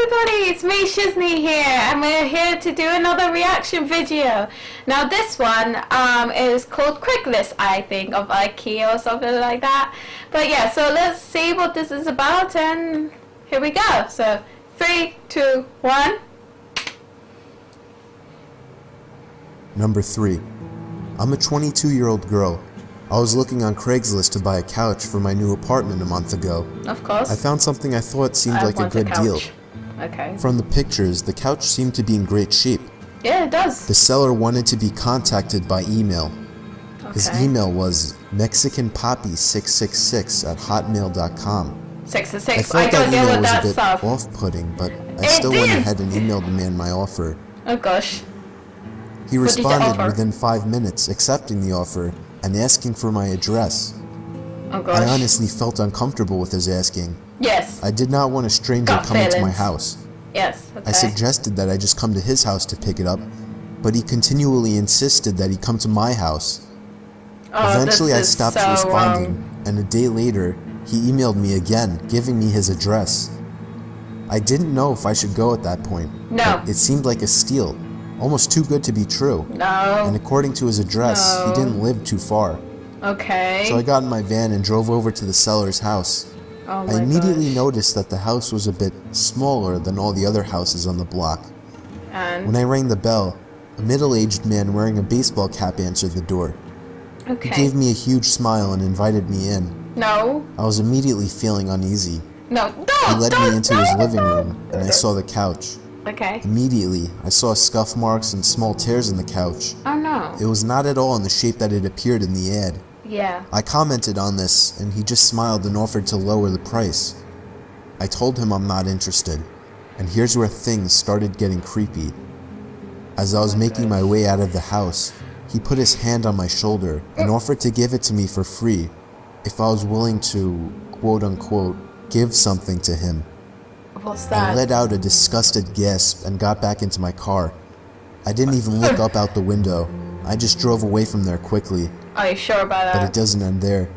everybody, it's me Chisni here, and we're here to do another reaction video. Now this one is called Craigslist, I think, of IKEA or something like that. But yeah, so let's see what this is about, and here we go. So 3, 2, 1. Number 3. I'm a 22-year-old girl. I was looking on Craigslist to buy a couch for my new apartment a month ago. Of course. I found something I thought seemed like a good deal. Okay. From the pictures, the couch seemed to be in great shape. Yeah, it does. The seller wanted to be contacted by email. Okay. His email was mexicanpoppy666@hotmail.com. 666. I thought that deal email with was that a bit stuff. off-putting, but I still went ahead and emailed the man my offer. Oh gosh. He What did you responded offer? within 5 minutes, accepting the offer and asking for my address. Oh gosh. I honestly felt uncomfortable with his asking. Yes. I did not want a stranger Gut coming to my feelings. house. Yes. Okay. I suggested that I just come to his house to pick it up, but he continually insisted that he come to my house. Oh, Eventually I this is stopped so responding, wrong. and a day later, he emailed me again, giving me his address. I didn't know if I should go at that point. No. But it seemed like a steal, almost too good to be true. No. And according to his address, he No. didn't live too far. Okay. So I got in my van and drove over to the seller's house. Oh my I immediately gosh. noticed that the house was a bit smaller than all the other houses on the block. And When I rang the bell, a middle-aged man wearing a baseball cap answered the door. okay. He gave me a huge smile and invited me in. No. I was immediately feeling uneasy. No. He No. led me into his living room, and I Okay. saw the couch. Okay. Immediately, I saw scuff marks and small tears in the couch. Oh no. It was not at all in the shape that it appeared in the ad. Yeah. I commented on this, and he just smiled and offered to lower the price. I told him I'm not interested, and here's where things started getting creepy. As I was making my way out of the house, he put his hand on my shoulder and offered to give it to me for free if I was willing to, quote-unquote, give something to him. What's I that? let out a disgusted gasp and got back into my car. I didn't even look up out the window. I just drove away from there quickly. Are you sure about But that? it doesn't end there.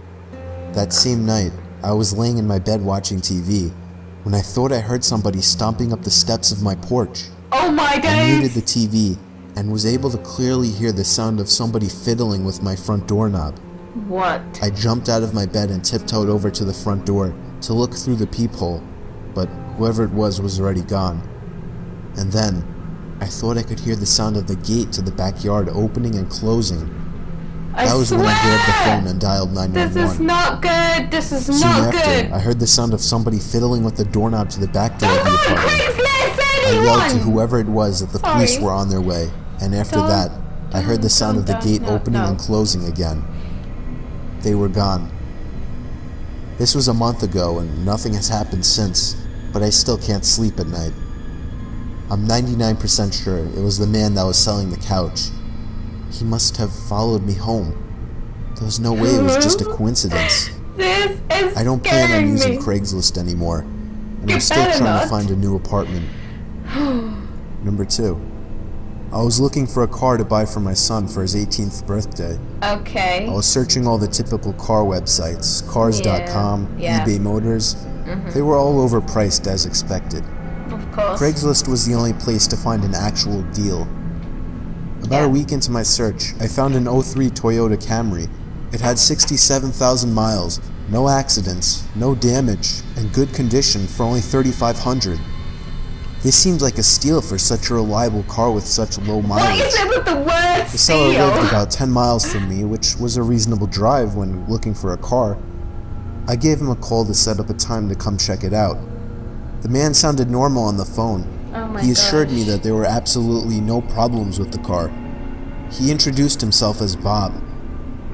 That same night, I was laying in my bed watching TV when I thought I heard somebody stomping up the steps of my porch. Oh my I muted days. the TV and was able to clearly hear the sound of somebody fiddling with my front doorknob. What? I jumped out of my bed and tiptoed over to the front door to look through the peephole, but whoever it was already gone. And then, I thought I could hear the sound of the gate to the backyard opening and closing. That was when I grabbed the phone and dialed 911. This is not good. This is Soon not after, good. I heard the sound of somebody fiddling with the doorknob to the back door of Don't the go on apartment. Craigslist, I yelled to anyone! whoever it was that the police Sorry. were on their way, and after Don't- that, I heard the sound of the don't- gate no, opening no. and closing again. They were gone. This was a month ago, and nothing has happened since, but I still can't sleep at night. I'm 99% sure it was the man that was selling the couch. He must have followed me home. There was no way it was just a coincidence. This is I don't plan on scaring using me. Craigslist anymore, and You I'm still better trying not. to find a new apartment. Number 2. I was looking for a car to buy for my son for his 18th birthday. Okay. I was searching all the typical car websites, cars.com, Yeah. eBay Motors. They were all overpriced as expected. Of course. Craigslist was the only place to find an actual deal. About Yeah. a week into my search, I found an '03 Toyota Camry. It had 67,000 miles, no accidents, no damage, and good condition for only $3,500. This seems like a steal for such a reliable car with such low What mileage. is it with the word The seller lived steal? about 10 miles from me, which was a reasonable drive when looking for a car. I gave him a call to set up a time to come check it out. The man sounded normal on the phone. Oh my He assured me gosh. that there were absolutely no problems with the car. He introduced himself as Bob.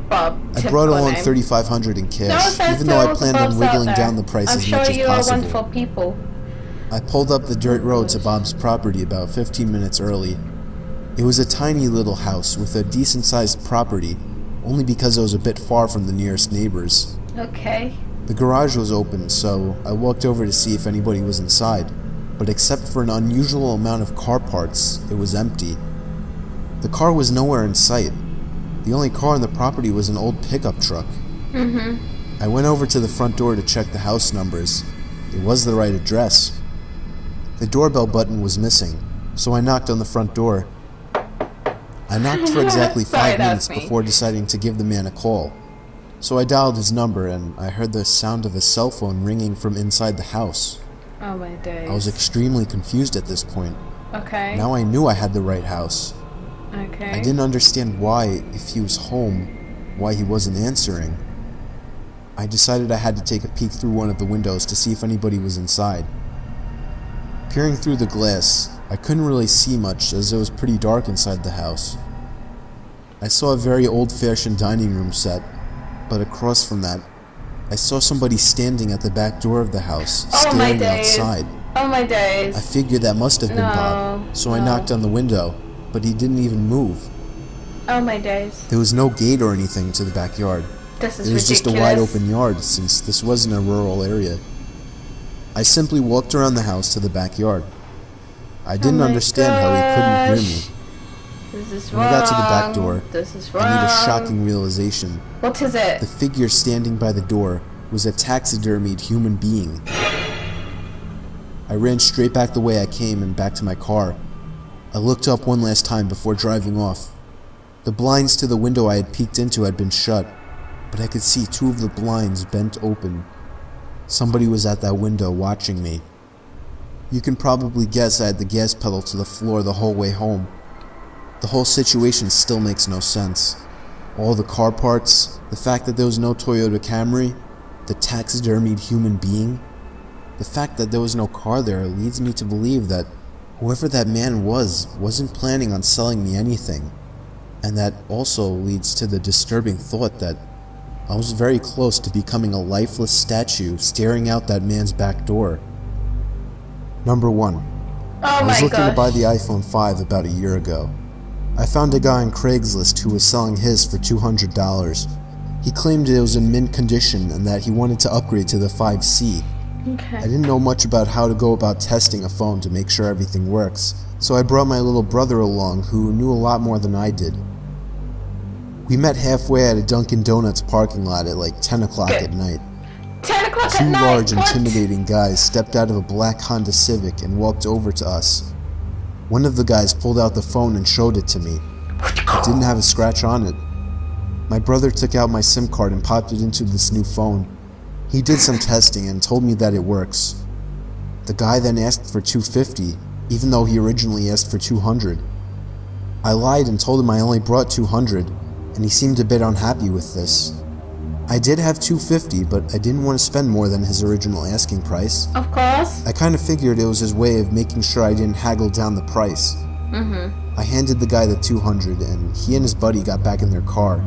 Bob. I typical brought along name. $3,500 in No cash, offense even to though all I the planned on Bobs out wiggling there. down the price I'm as sure much as you are possible. wonderful people. I pulled up the dirt road to Bob's property about 15 minutes early. It was a tiny little house with a decent-sized property, only because it was a bit far from the nearest neighbors. Okay. The garage was open, so I walked over to see if anybody was inside, but except for an unusual amount of car parts, it was empty. The car was nowhere in sight. The only car on the property was an old pickup truck. I went over to the front door to check the house numbers. It was the right address. The doorbell button was missing, so I knocked on the front door. I knocked for exactly Sorry, 5 minutes that's me. before deciding to give the man a call. So I dialed his number and I heard the sound of a cell phone ringing from inside the house. Oh my days. I was extremely confused at this point. Okay. Now I knew I had the right house. Okay. I didn't understand why, if he was home, why he wasn't answering. I decided I had to take a peek through one of the windows to see if anybody was inside. Peering through the glass, I couldn't really see much as it was pretty dark inside the house. I saw a very old-fashioned dining room set, but across from that, I saw somebody standing at the back door of the house, Oh my staring days. outside. Oh my days. I figured that must have been Bob, so I knocked on the window, but he didn't even move. Oh my days. There was no gate or anything to the backyard. This is It was ridiculous. just a wide open yard since this wasn't a rural area. I simply walked around the house to the backyard. I didn't my understand how he couldn't hear me. This is When wrong. I got to the back door, This is wrong. I made a shocking realization. What is it? The figure standing by the door was a taxidermied human being. I ran straight back the way I came and back to my car. I looked up one last time before driving off. The blinds to the window I had peeked into had been shut, but I could see 2 of the blinds bent open. Somebody was at that window watching me. You can probably guess I had the gas pedal to the floor the whole way home. The whole situation still makes no sense. All the car parts, the fact that there was no Toyota Camry, the taxidermied human being. The fact that there was no car there leads me to believe that whoever that man wasn't planning on selling me anything. And that also leads to the disturbing thought that I was very close to becoming a lifeless statue staring out that man's back door. Number 1. Oh I was my looking to buy gosh. the iPhone 5 about a year ago. I found a guy on Craigslist who was selling his for $200. He claimed it was in mint condition and that he wanted to upgrade to the 5C. I Okay. didn't know much about how to go about testing a phone to make sure everything works, so I brought my little brother along who knew a lot more than I did. We met halfway at a Dunkin' Donuts parking lot at like 10 o'clock Good. at night. 10 o'clock at 2 night. large, What? intimidating guys stepped out of a black Honda Civic and walked over to us. One of the guys pulled out the phone and showed it to me. It didn't have a scratch on it. My brother took out my SIM card and popped it into this new phone. He did some testing and told me that it works. The guy then asked for $250, even though he originally asked for $200. I lied and told him I only brought $200, and he seemed a bit unhappy with this. I did have $250, but I didn't want to spend more than his original asking price. Of course. I kind of figured it was his way of making sure I didn't haggle down the price. I handed the guy the $200, and he and his buddy got back in their car.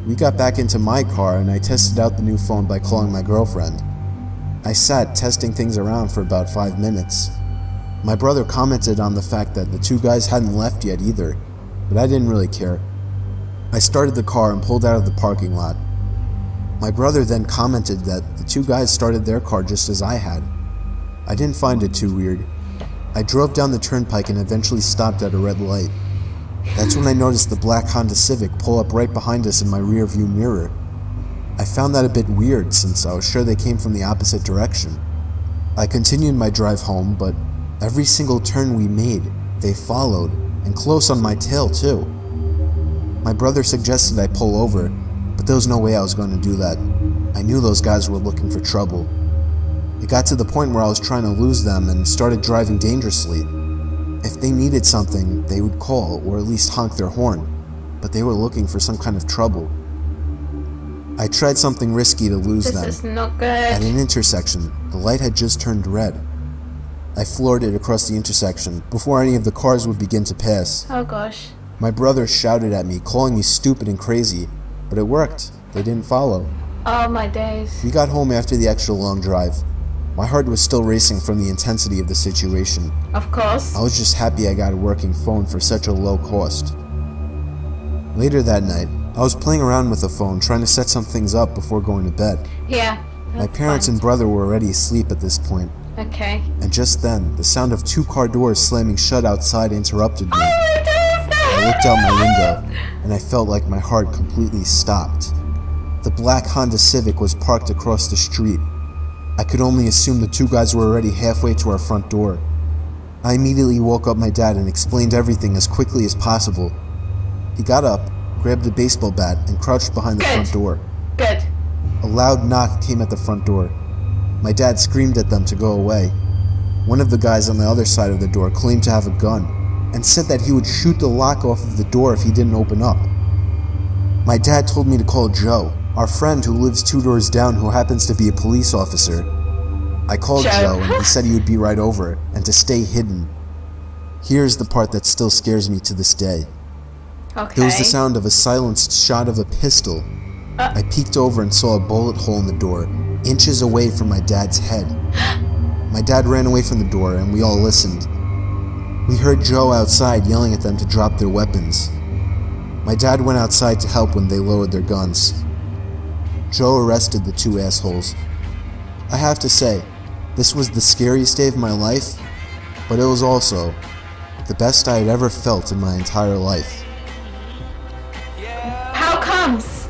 We got back into my car, and I tested out the new phone by calling my girlfriend. I sat testing things around for about 5 minutes. My brother commented on the fact that the 2 guys hadn't left yet either, but I didn't really care. I started the car and pulled out of the parking lot. My brother then commented that the 2 guys started their car just as I had. I didn't find it too weird. I drove down the turnpike and eventually stopped at a red light. That's when I noticed the black Honda Civic pull up right behind us in my rear view mirror. I found that a bit weird since I was sure they came from the opposite direction. I continued my drive home, but every single turn we made, they followed, and close on my tail too. My brother suggested I pull over, but there was no way I was going to do that. I knew those guys were looking for trouble. It got to the point where I was trying to lose them and started driving dangerously. If they needed something, they would call or at least honk their horn, but they were looking for some kind of trouble. I tried something risky to lose This them. is not At good. an intersection, the light had just turned red. I floored it across the intersection before any of the cars would begin to pass. Oh gosh. My brother shouted at me, calling me stupid and crazy, but it worked. They didn't follow. Oh my days. We got home after the extra long drive. My heart was still racing from the intensity of the situation. Of course. I was just happy I got a working phone for such a low cost. Later that night, I was playing around with the phone trying to set some things up before going to bed. Yeah. My parents and brother were already asleep at this point, Okay. and just then, the sound of 2 car doors slamming shut outside interrupted me. Oh my days. I looked out my window, and I felt like my heart completely stopped. The black Honda Civic was parked across the street. I could only assume the 2 guys were already halfway to our front door. I immediately woke up my dad and explained everything as quickly as possible. He got up, grabbed a baseball bat, and crouched behind the front door. Good. A loud knock came at the front door. My dad screamed at them to go away. One of the guys on the other side of the door claimed to have a gun and said that he would shoot the lock off of the door if he didn't open up. My dad told me to call Joe, our friend who lives 2 doors down who happens to be a police officer. I called Joe and he said he would be right over and to stay hidden. Here's the part that still scares me to this day. Okay. There was the sound of a silenced shot of a pistol. I peeked over and saw a bullet hole in the door, inches away from my dad's head. My dad ran away from the door and we all listened. We heard Joe outside yelling at them to drop their weapons. My dad went outside to help when they lowered their guns. Joe arrested the 2 assholes. I have to say, this was the scariest day of my life, but it was also the best I had ever felt in my entire life. How comes?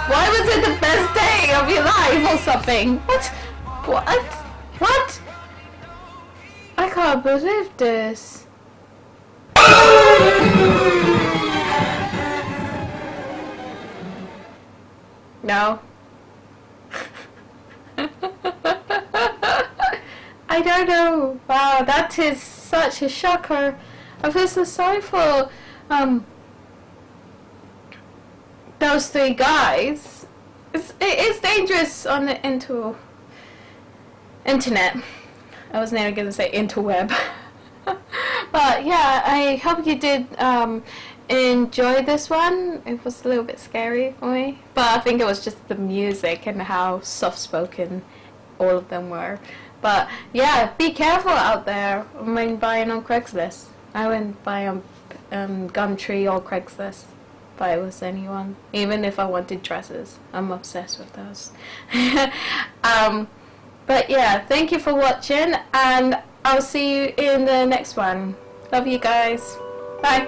Why was it the best day of your life or something? What? What? What? I can't believe this. No. I don't know. Wow, that is such a shocker. I feel so sorry for those 3 guys. It's dangerous on the internet. I was never gonna say interweb. But yeah, I hope you did enjoy this one. It was a little bit scary for me, but I think it was just the music and how soft-spoken all of them were. But yeah, be careful out there when buying on Craigslist. I wouldn't buy on Gumtree or Craigslist if I was anyone, even if I wanted dresses. I'm obsessed with those. But yeah, thank you for watching, and I'll see you in the next one. Love you guys. Bye.